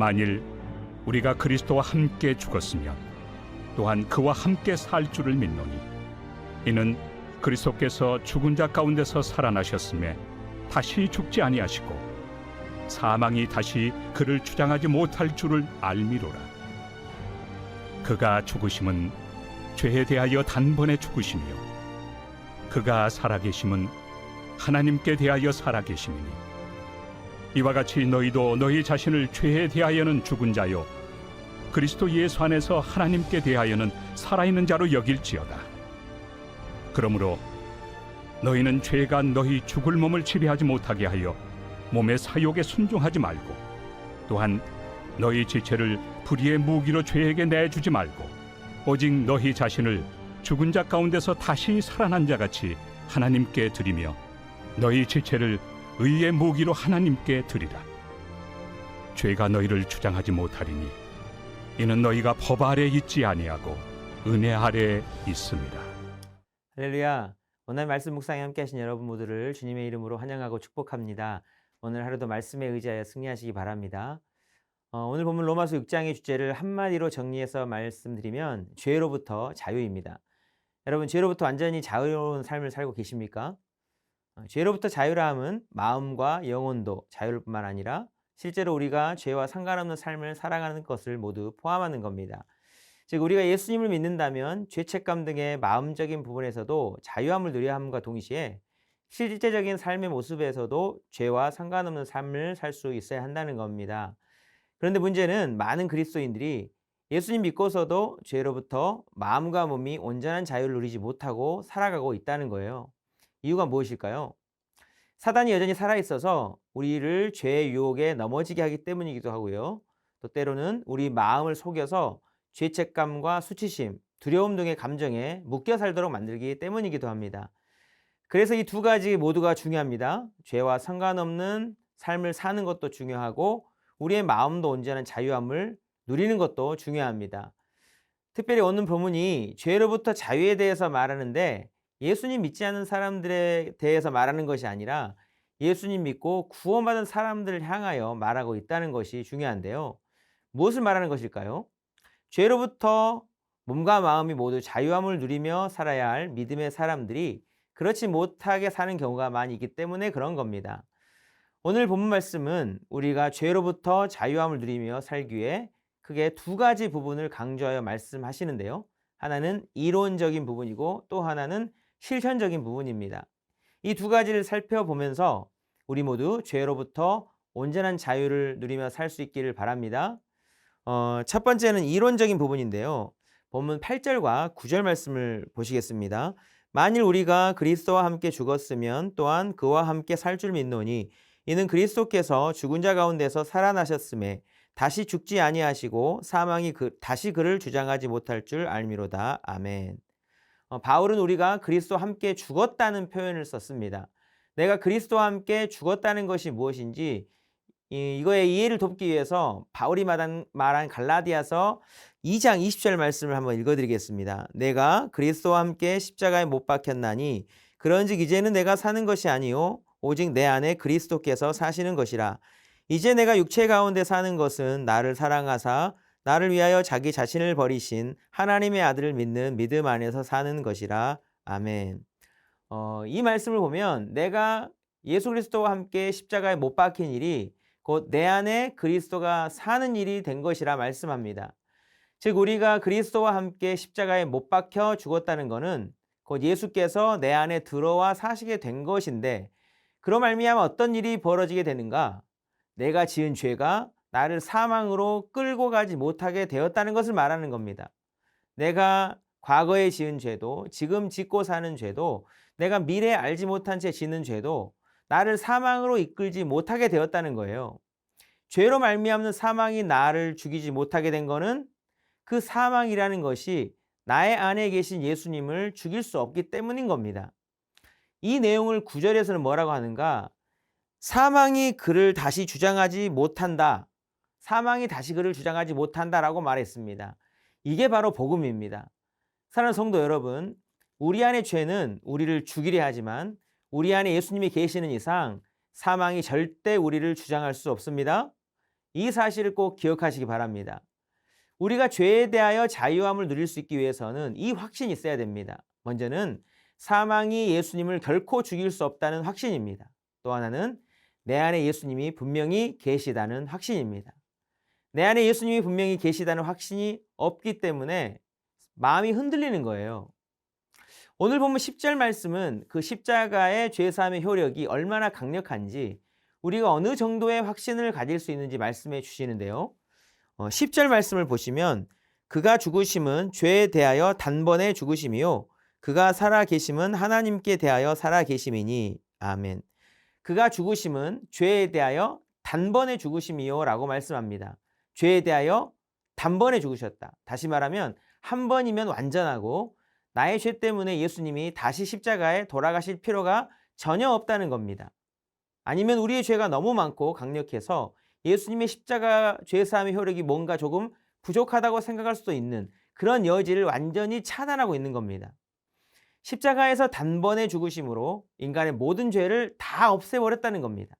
만일 우리가 그리스도와 함께 죽었으면 또한 그와 함께 살 줄을 믿노니 이는 그리스도께서 죽은 자 가운데서 살아나셨음에 다시 죽지 아니하시고 사망이 다시 그를 주장하지 못할 줄을 알미로라. 그가 죽으심은 죄에 대하여 단번에 죽으시며 그가 살아계심은 하나님께 대하여 살아계심이니 이와 같이 너희도 너희 자신을 죄에 대하여는 죽은 자요 그리스도 예수 안에서 하나님께 대하여는 살아있는 자로 여길지어다. 그러므로 너희는 죄가 너희 죽을 몸을 지배하지 못하게 하여 몸의 사욕에 순종하지 말고 또한 너희 지체를 불의의 무기로 죄에게 내주지 말고 오직 너희 자신을 죽은 자 가운데서 다시 살아난 자같이 하나님께 드리며 너희 지체를 의의 무기로 하나님께 드리라. 죄가 너희를 주장하지 못하리니 이는 너희가 법 아래 있지 아니하고 은혜 아래 있습니다. 할렐루야. 오늘 말씀 묵상에 함께 하신 여러분 모두를 주님의 이름으로 환영하고 축복합니다. 오늘 하루도 말씀에 의지하여 승리하시기 바랍니다. 오늘 본문 로마서 6장의 주제를 한마디로 정리해서 말씀드리면 죄로부터 자유입니다. 여러분, 죄로부터 완전히 자유로운 삶을 살고 계십니까? 죄로부터 자유라 함은 마음과 영혼도 자유일 뿐만 아니라 실제로 우리가 죄와 상관없는 삶을 살아가는 것을 모두 포함하는 겁니다. 즉 우리가 예수님을 믿는다면 죄책감 등의 마음적인 부분에서도 자유함을 누려야 함과 동시에 실제적인 삶의 모습에서도 죄와 상관없는 삶을 살 수 있어야 한다는 겁니다. 그런데 문제는 많은 그리스도인들이 예수님 믿고서도 죄로부터 마음과 몸이 온전한 자유를 누리지 못하고 살아가고 있다는 거예요. 이유가 무엇일까요? 사단이 여전히 살아있어서 우리를 죄의 유혹에 넘어지게 하기 때문이기도 하고요. 또 때로는 우리 마음을 속여서 죄책감과 수치심, 두려움 등의 감정에 묶여 살도록 만들기 때문이기도 합니다. 그래서 이 두 가지 모두가 중요합니다. 죄와 상관없는 삶을 사는 것도 중요하고 우리의 마음도 온전한 자유함을 누리는 것도 중요합니다. 특별히 오늘 본문이 죄로부터 자유에 대해서 말하는데 예수님 믿지 않는 사람들에 대해서 말하는 것이 아니라 예수님 믿고 구원받은 사람들을 향하여 말하고 있다는 것이 중요한데요. 무엇을 말하는 것일까요? 죄로부터 몸과 마음이 모두 자유함을 누리며 살아야 할 믿음의 사람들이 그렇지 못하게 사는 경우가 많이 있기 때문에 그런 겁니다. 오늘 본문 말씀은 우리가 죄로부터 자유함을 누리며 살기 위해 크게 두 가지 부분을 강조하여 말씀하시는데요. 하나는 이론적인 부분이고 또 하나는 실천적인 부분입니다. 이 두 가지를 살펴보면서 우리 모두 죄로부터 온전한 자유를 누리며 살 수 있기를 바랍니다. 첫 번째는 이론적인 부분인데요. 본문 8절과 9절 말씀을 보시겠습니다. 만일 우리가 그리스도와 함께 죽었으면 또한 그와 함께 살 줄 믿노니 이는 그리스도께서 죽은 자 가운데서 살아나셨음에 다시 죽지 아니하시고 사망이 다시 그를 주장하지 못할 줄 알미로다. 아멘. 바울은 우리가 그리스도와 함께 죽었다는 표현을 썼습니다. 내가 그리스도와 함께 죽었다는 것이 무엇인지 이거의 이해를 돕기 위해서 바울이 말한 갈라디아서 2장 20절 말씀을 한번 읽어드리겠습니다. 내가 그리스도와 함께 십자가에 못 박혔나니 그런즉 이제는 내가 사는 것이 아니요 오직 내 안에 그리스도께서 사시는 것이라. 이제 내가 육체 가운데 사는 것은 나를 사랑하사 나를 위하여 자기 자신을 버리신 하나님의 아들을 믿는 믿음 안에서 사는 것이라. 아멘. 이 말씀을 보면 내가 예수 그리스도와 함께 십자가에 못 박힌 일이 곧 내 안에 그리스도가 사는 일이 된 것이라 말씀합니다. 즉 우리가 그리스도와 함께 십자가에 못 박혀 죽었다는 것은 곧 예수께서 내 안에 들어와 사시게 된 것인데 그로 말미암아 어떤 일이 벌어지게 되는가? 내가 지은 죄가 나를 사망으로 끌고 가지 못하게 되었다는 것을 말하는 겁니다. 내가 과거에 지은 죄도 지금 짓고 사는 죄도 내가 미래에 알지 못한 채 짓는 죄도 나를 사망으로 이끌지 못하게 되었다는 거예요. 죄로 말미암는 사망이 나를 죽이지 못하게 된 거는 그 사망이라는 것이 나의 안에 계신 예수님을 죽일 수 없기 때문인 겁니다. 이 내용을 9절에서는 뭐라고 하는가? 사망이 그를 다시 주장하지 못한다. 사망이 다시 그를 주장하지 못한다라고 말했습니다. 이게 바로 복음입니다. 사랑하는 성도 여러분, 우리 안의 죄는 우리를 죽이려 하지만 우리 안에 예수님이 계시는 이상 사망이 절대 우리를 주장할 수 없습니다. 이 사실을 꼭 기억하시기 바랍니다. 우리가 죄에 대하여 자유함을 누릴 수 있기 위해서는 이 확신이 있어야 됩니다. 먼저는 사망이 예수님을 결코 죽일 수 없다는 확신입니다. 또 하나는 내 안에 예수님이 분명히 계시다는 확신입니다. 내 안에 예수님이 분명히 계시다는 확신이 없기 때문에 마음이 흔들리는 거예요. 오늘 보면 10절 말씀은 그 십자가의 죄사함의 효력이 얼마나 강력한지 우리가 어느 정도의 확신을 가질 수 있는지 말씀해 주시는데요. 10절 말씀을 보시면 그가 죽으심은 죄에 대하여 단번에 죽으심이요 그가 살아 계심은 하나님께 대하여 살아 계심이니 아멘. 그가 죽으심은 죄에 대하여 단번에 죽으심이요 라고 말씀합니다. 죄에 대하여 단번에 죽으셨다. 다시 말하면 한 번이면 완전하고 나의 죄 때문에 예수님이 다시 십자가에 돌아가실 필요가 전혀 없다는 겁니다. 아니면 우리의 죄가 너무 많고 강력해서 예수님의 십자가 죄사함의 효력이 뭔가 조금 부족하다고 생각할 수도 있는 그런 여지를 완전히 차단하고 있는 겁니다. 십자가에서 단번에 죽으심으로 인간의 모든 죄를 다 없애버렸다는 겁니다.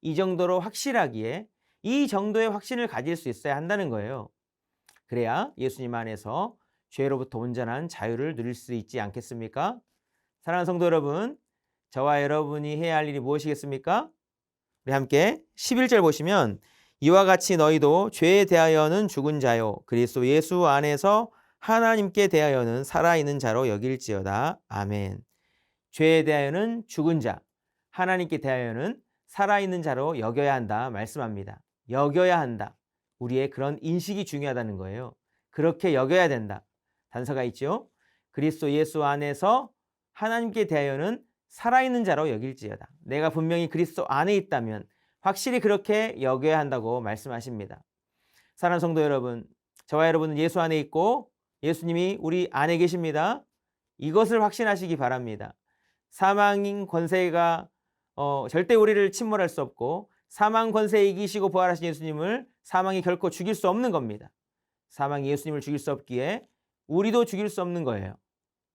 이 정도로 확실하기에 이 정도의 확신을 가질 수 있어야 한다는 거예요. 그래야 예수님 안에서 죄로부터 온전한 자유를 누릴 수 있지 않겠습니까? 사랑하는 성도 여러분, 저와 여러분이 해야 할 일이 무엇이겠습니까? 우리 함께 11절 보시면 이와 같이 너희도 죄에 대하여는 죽은 자요 그리스도 예수 안에서 하나님께 대하여는 살아있는 자로 여길지어다. 아멘. 죄에 대하여는 죽은 자, 하나님께 대하여는 살아있는 자로 여겨야 한다 말씀합니다. 여겨야 한다. 우리의 그런 인식이 중요하다는 거예요. 그렇게 여겨야 된다. 단서가 있죠. 그리스도 예수 안에서 하나님께 대하여는 살아있는 자로 여길지어다. 내가 분명히 그리스도 안에 있다면 확실히 그렇게 여겨야 한다고 말씀하십니다. 사랑하는 성도 여러분, 저와 여러분은 예수 안에 있고 예수님이 우리 안에 계십니다. 이것을 확신하시기 바랍니다. 사망인 권세가 절대 우리를 침몰할 수 없고 사망 권세에 이기시고 부활하신 예수님을 사망이 결코 죽일 수 없는 겁니다. 사망이 예수님을 죽일 수 없기에 우리도 죽일 수 없는 거예요.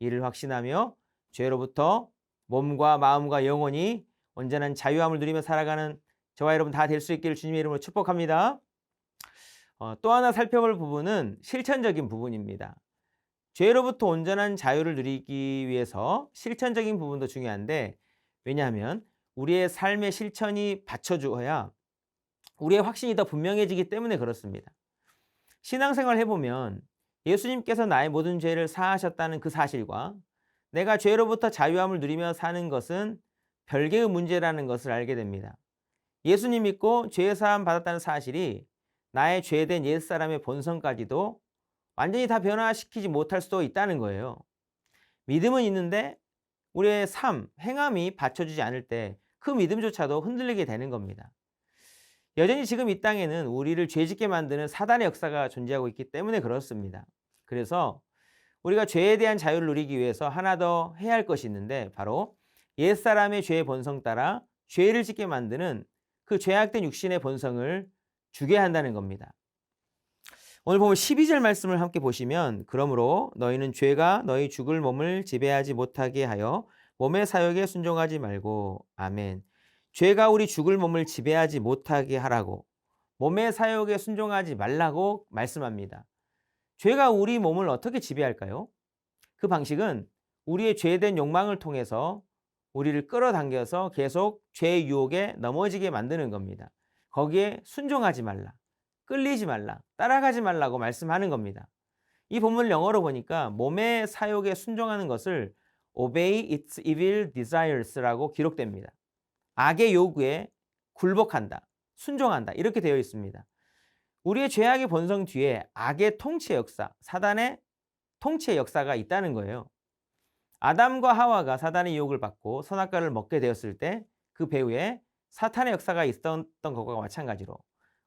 이를 확신하며 죄로부터 몸과 마음과 영혼이 온전한 자유함을 누리며 살아가는 저와 여러분 다 될 수 있기를 주님의 이름으로 축복합니다. 또 하나 살펴볼 부분은 실천적인 부분입니다. 죄로부터 온전한 자유를 누리기 위해서 실천적인 부분도 중요한데 왜냐하면 우리의 삶의 실천이 받쳐주어야 우리의 확신이 더 분명해지기 때문에 그렇습니다. 신앙생활 해보면 예수님께서 나의 모든 죄를 사하셨다는 그 사실과 내가 죄로부터 자유함을 누리며 사는 것은 별개의 문제라는 것을 알게 됩니다. 예수님 믿고 죄 사함 받았다는 사실이 나의 죄된 옛사람의 본성까지도 완전히 다 변화시키지 못할 수도 있다는 거예요. 믿음은 있는데 우리의 삶, 행함이 받쳐주지 않을 때 그 믿음조차도 흔들리게 되는 겁니다. 여전히 지금 이 땅에는 우리를 죄짓게 만드는 사단의 역사가 존재하고 있기 때문에 그렇습니다. 그래서 우리가 죄에 대한 자유를 누리기 위해서 하나 더 해야 할 것이 있는데 바로 옛사람의 죄의 본성 따라 죄를 짓게 만드는 그 죄악된 육신의 본성을 죽게 한다는 겁니다. 오늘 보면 12절 말씀을 함께 보시면 그러므로 너희는 죄가 너희 죽을 몸을 지배하지 못하게 하여 몸의 사욕에 순종하지 말고 아멘. 죄가 우리 죽을 몸을 지배하지 못하게 하라고 몸의 사욕에 순종하지 말라고 말씀합니다. 죄가 우리 몸을 어떻게 지배할까요? 그 방식은 우리의 죄된 욕망을 통해서 우리를 끌어당겨서 계속 죄의 유혹에 넘어지게 만드는 겁니다. 거기에 순종하지 말라, 끌리지 말라, 따라가지 말라고 말씀하는 겁니다. 이 본문을 영어로 보니까 몸의 사욕에 순종하는 것을 obey its evil desires라고 기록됩니다. 악의 요구에 굴복한다, 순종한다 이렇게 되어 있습니다. 우리의 죄악의 본성 뒤에 악의 통치의 역사, 사단의 통치의 역사가 있다는 거예요. 아담과 하와가 사단의 유혹을 받고 선악과를 먹게 되었을 때 그 배후에 사탄의 역사가 있었던 것과 마찬가지로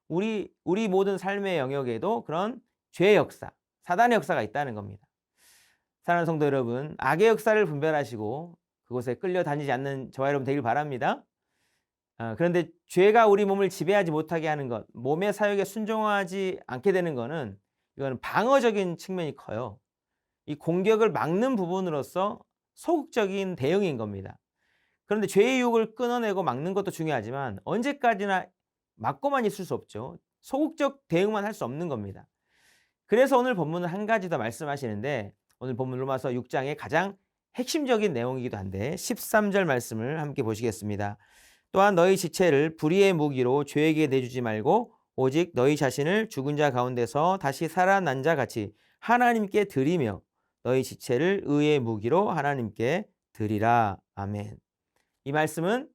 우리 모든 삶의 영역에도 그런 죄의 역사, 사단의 역사가 있다는 겁니다. 사랑하는 성도 여러분, 악의 역사를 분별하시고 그곳에 끌려다니지 않는 저와 여러분 되길 바랍니다. 그런데 죄가 우리 몸을 지배하지 못하게 하는 것, 몸의 사욕에 순종하지 않게 되는 것은 이건 방어적인 측면이 커요. 이 공격을 막는 부분으로서 소극적인 대응인 겁니다. 그런데 죄의 유혹을 끊어내고 막는 것도 중요하지만 언제까지나 막고만 있을 수 없죠. 소극적 대응만 할 수 없는 겁니다. 그래서 오늘 본문은 한 가지 더 말씀하시는데 오늘 본문 로마서 6장의 가장 핵심적인 내용이기도 한데 13절 말씀을 함께 보시겠습니다. 또한 너희 지체를 불의의 무기로 죄에게 내주지 말고 오직 너희 자신을 죽은 자 가운데서 다시 살아난 자 같이 하나님께 드리며 너희 지체를 의의 무기로 하나님께 드리라. 아멘. 이 말씀은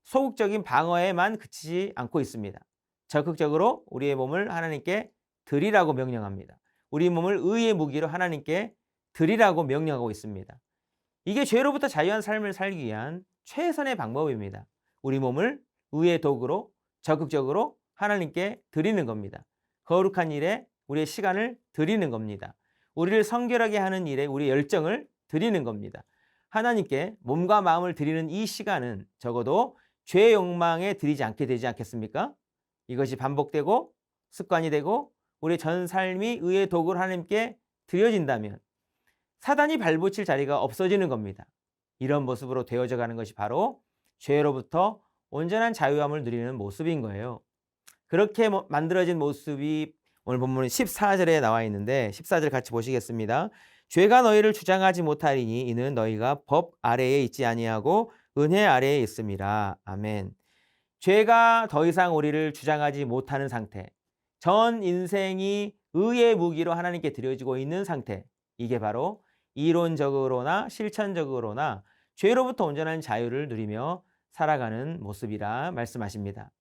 소극적인 방어에만 그치지 않고 있습니다. 적극적으로 우리의 몸을 하나님께 드리라고 명령합니다. 우리 몸을 의의 무기로 하나님께 드리라고 명령하고 있습니다. 이게 죄로부터 자유한 삶을 살기 위한 최선의 방법입니다. 우리 몸을 의의 도구로 적극적으로 하나님께 드리는 겁니다. 거룩한 일에 우리의 시간을 드리는 겁니다. 우리를 성결하게 하는 일에 우리의 열정을 드리는 겁니다. 하나님께 몸과 마음을 드리는 이 시간은 적어도 죄의 욕망에 드리지 않게 되지 않겠습니까? 이것이 반복되고 습관이 되고 우리의 전 삶이 의의 도구로 하나님께 드려진다면 사단이 발붙일 자리가 없어지는 겁니다. 이런 모습으로 되어져 가는 것이 바로 죄로부터 온전한 자유함을 누리는 모습인 거예요. 그렇게 만들어진 모습이 오늘 본문 14절에 나와 있는데 14절 같이 보시겠습니다. 죄가 너희를 주장하지 못하리니 이는 너희가 법 아래에 있지 아니하고 은혜 아래에 있음이라. 아멘. 죄가 더 이상 우리를 주장하지 못하는 상태, 전 인생이 의의 무기로 하나님께 드려지고 있는 상태, 이게 바로 이론적으로나 실천적으로나 죄로부터 온전한 자유를 누리며 살아가는 모습이라 말씀하십니다.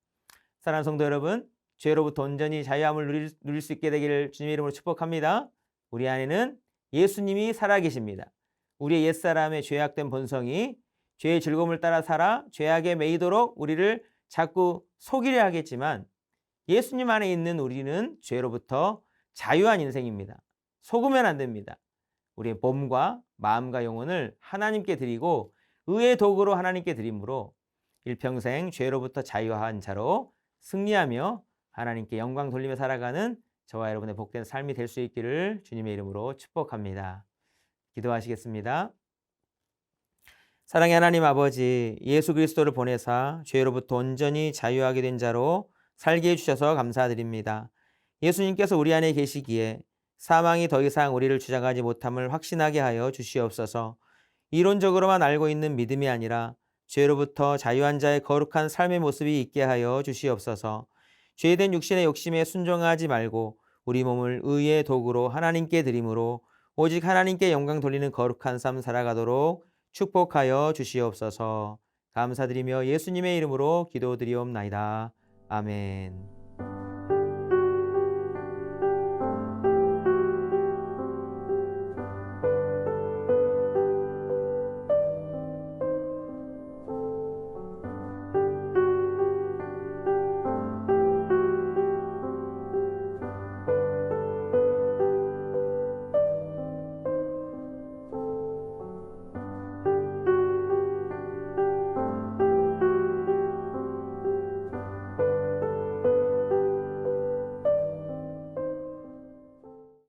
사랑하는 성도 여러분, 죄로부터 온전히 자유함을 누릴 수 있게 되기를 주님의 이름으로 축복합니다. 우리 안에는 예수님이 살아계십니다. 우리의 옛사람의 죄악된 본성이 죄의 즐거움을 따라 살아 죄악에 매이도록 우리를 자꾸 속이려 하겠지만 예수님 안에 있는 우리는 죄로부터 자유한 인생입니다. 속으면 안 됩니다. 우리의 몸과 마음과 영혼을 하나님께 드리고 의의 도구로 하나님께 드림으로 일평생 죄로부터 자유한 자로 승리하며 하나님께 영광 돌리며 살아가는 저와 여러분의 복된 삶이 될 수 있기를 주님의 이름으로 축복합니다. 기도하시겠습니다. 사랑의 하나님 아버지, 예수 그리스도를 보내사 죄로부터 온전히 자유하게 된 자로 살게 해주셔서 감사드립니다. 예수님께서 우리 안에 계시기에 사망이 더 이상 우리를 주장하지 못함을 확신하게 하여 주시옵소서. 이론적으로만 알고 있는 믿음이 아니라 죄로부터 자유한 자의 거룩한 삶의 모습이 있게 하여 주시옵소서. 죄된 육신의 욕심에 순종하지 말고 우리 몸을 의의 도구로 하나님께 드림으로 오직 하나님께 영광 돌리는 거룩한 삶 살아가도록 축복하여 주시옵소서. 감사드리며 예수님의 이름으로 기도드리옵나이다. 아멘.